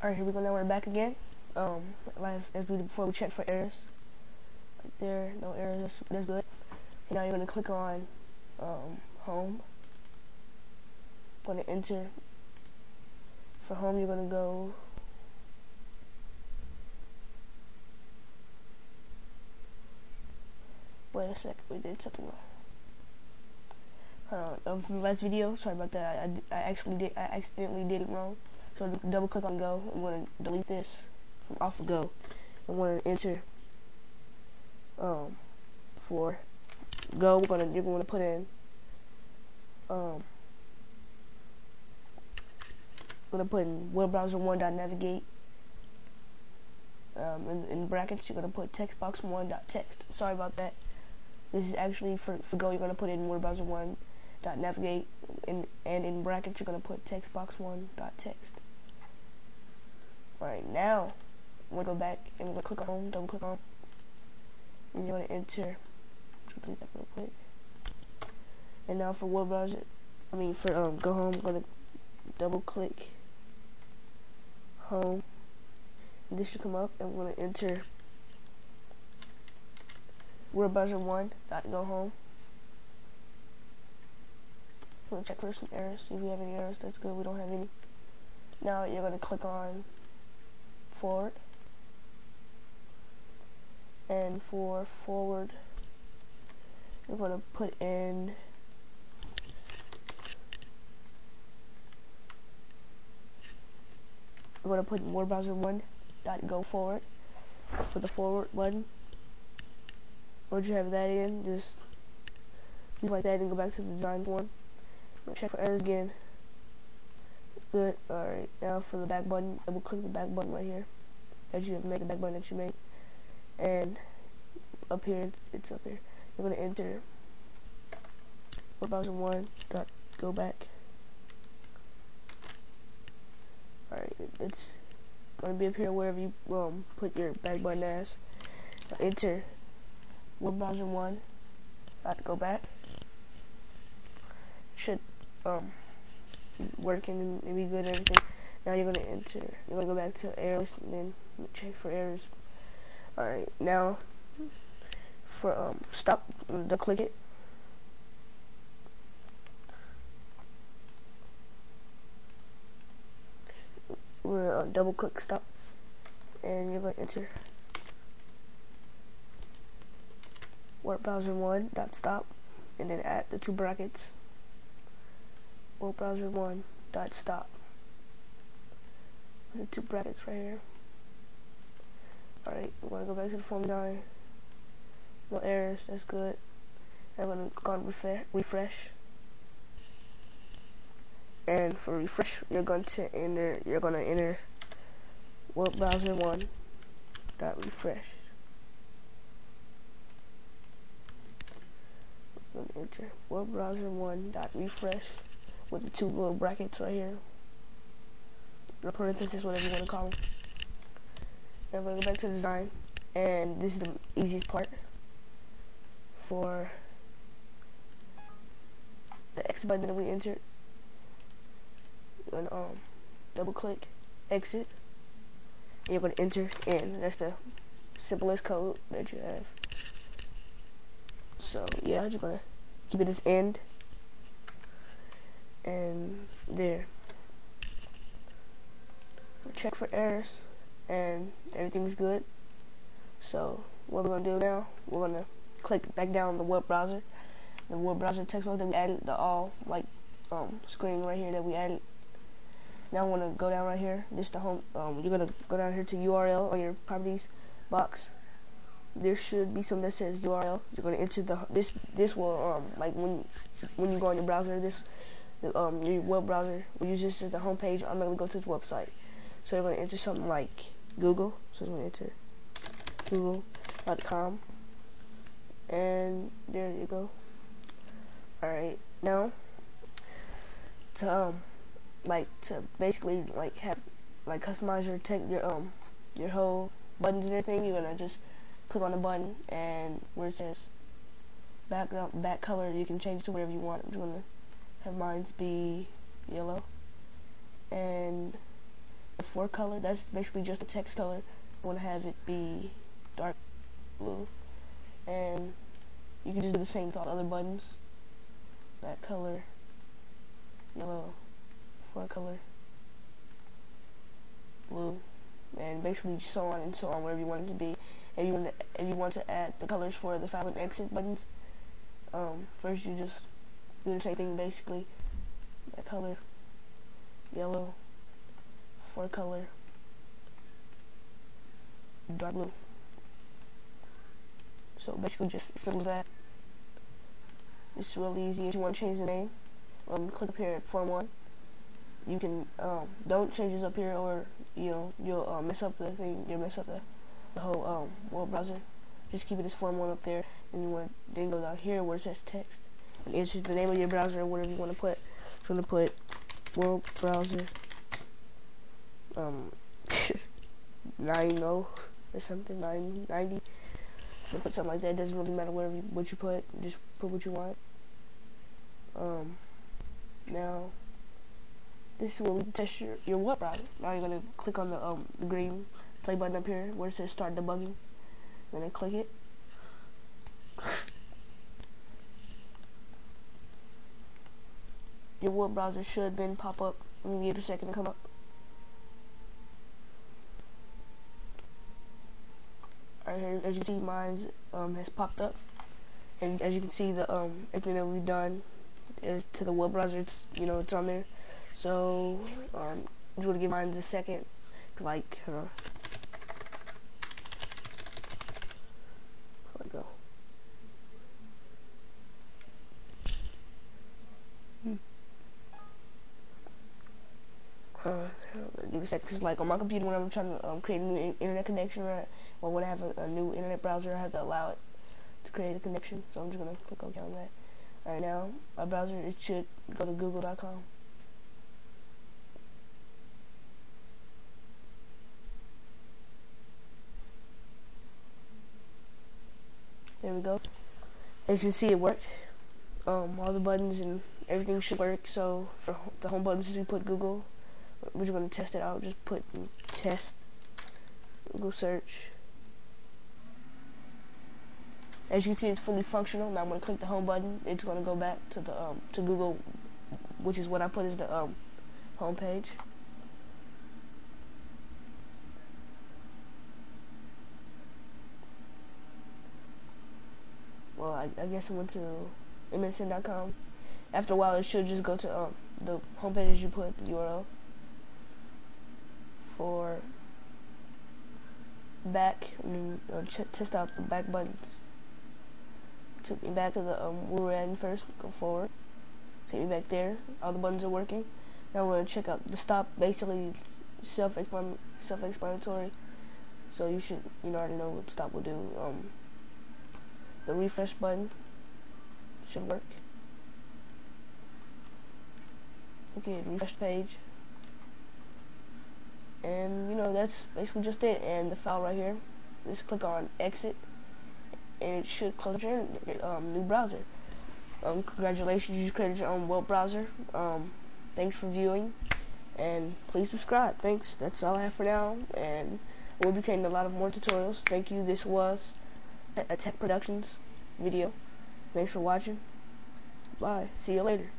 Alright, here we go. Now we're back again. As we did before, we checked for errors. Right there, no errors. That's good. Okay, now you're gonna click on home. Gonna enter. For home, you're gonna go. Wait a sec. We did something wrong. Hold on. From the last video, sorry about that. I accidentally did it wrong. So double click on go. I'm going to delete this from off of go. I'm going to enter for go. You're going to put in I'm going to put in WebBrowser1.navigate. In brackets, you're going to put textbox1.text. Sorry about that. This is actually for go. You're going to put in WebBrowser1.navigate, and in brackets, you're going to put textbox1.text. Alright, now I'm going to go back and we're going to click on home, double click on, and you're going to enter. Delete that real quick. And now for go home, I'm going to double click home. And this should come up, and we're going to enter WebBrowser1.goHome. I'm going to check for some errors, see if we have any errors. That's good, we don't have any. Now you're going to click on forward, and for forward you're going to put in WebBrowser1.goForward for the forward button. Once you have that in, just leave like that and go back to the design form. Check for errors again. Good. Alright, now for the back button, double click the back button right here that you have made, the back button that you made, and up here, it's up here. You're going to enter WebBrowser1.goBack. Alright, it's going to be up here wherever you put your back button as. Now enter WebBrowser1.goBack. Should working and be good and everything. Now you're gonna enter. You're gonna go back to errors and then check for errors. Alright, now for stop, double click it. We're gonna double click stop, and you're gonna enter WebBrowser1.stop, and then add the two brackets. WebBrowser1.stop with the two brackets right here. Alright, we're going to go back to the form design. No errors, that's good. I'm going to go on refresh. And for refresh, you're going to enter WebBrowser1.refresh. I'm going to enter WebBrowser1.refresh. with the two little brackets right here, or parenthesis, whatever you want to call them. Now I'm going to go back to design, and this is the easiest part. For the X button that we entered, you're going to double click exit, and you're going to enter in. That's the simplest code that you have. So yeah, I'm just going to keep it as end. And there, check for errors, and everything's good. So what we're gonna do now, we're gonna click back down the web browser text box that we added, the all screen right here that we added. Now I'm gonna go down right here. This is the home. You're gonna go down here to URL on your properties box. There should be something that says URL. You're gonna enter this will when you go on your browser, your web browser will use this as the home page. I'm going to go to this website. So you're going to enter something like Google. So I'm going to enter google.com. And there you go. Alright, now to basically customize your whole buttons and everything, you're going to just click on the button, and where it says back color, you can change it to whatever you want. I'm just going to have mine be yellow, and the for color, that's basically just a text color. I want to have it be dark blue, and you can just do the same with all the other buttons. That color, yellow, for color, blue, and basically so on and so on, wherever you want it to be. If you want to add the colors for the file and exit buttons, first you just do the same thing basically. That color, yellow, for color, dark blue. So basically just as simple as that. It's really easy. If you want to change the name, click up here at Form 1. You can don't change this up here, or you'll mess up the thing. You'll mess up the whole web browser. Just keep it as Form 1 up there, and you want then go down here where it says text and enter the name of your browser or whatever you want to put. So I'm gonna put web browser 90 or something, 990. Put something like that. It doesn't really matter what you put. Just put what you want. Now this is where we test your web browser. Now you're gonna click on the green play button up here where it says start debugging. Then click it. Your web browser should then pop up. Let me give it a second to come up. Alright, here, as you can see, mine has popped up, and as you can see, the everything that we've done is to the web browser. It's it's on there. So I'm just gonna give mine a second, like let it go. Because like on my computer, when I'm trying to create a new internet connection, or when I have a new internet browser, I have to allow it to create a connection. So I'm just gonna click OK on that. Alright, now my browser, it should go to google.com. There we go. As you can see, it worked. All the buttons and everything should work. So for the home buttons, we put Google. We're just gonna test it out. Just put test, Google search. As you can see, it's fully functional. Now I'm gonna click the home button. It's gonna go back to the to Google, which is what I put as the home page. Well, I guess I went to msn.com. After a while, it should just go to the home page as you put the URL. For back, test out the back buttons. Took me back to the we were at first. Go forward. Take me back there. All the buttons are working. Now we're gonna check out the stop. Basically, self-explanatory. So you should already know what stop will do. The refresh button should work. Okay, refresh page. And that's basically just it. And the file right here, just click on exit, and it should close your new browser. Congratulations, you just created your own web browser. Thanks for viewing, and please subscribe. Thanks. That's all I have for now, and we'll be creating a lot of more tutorials. Thank you. This was a Tech Productions video. Thanks for watching. Bye. See you later.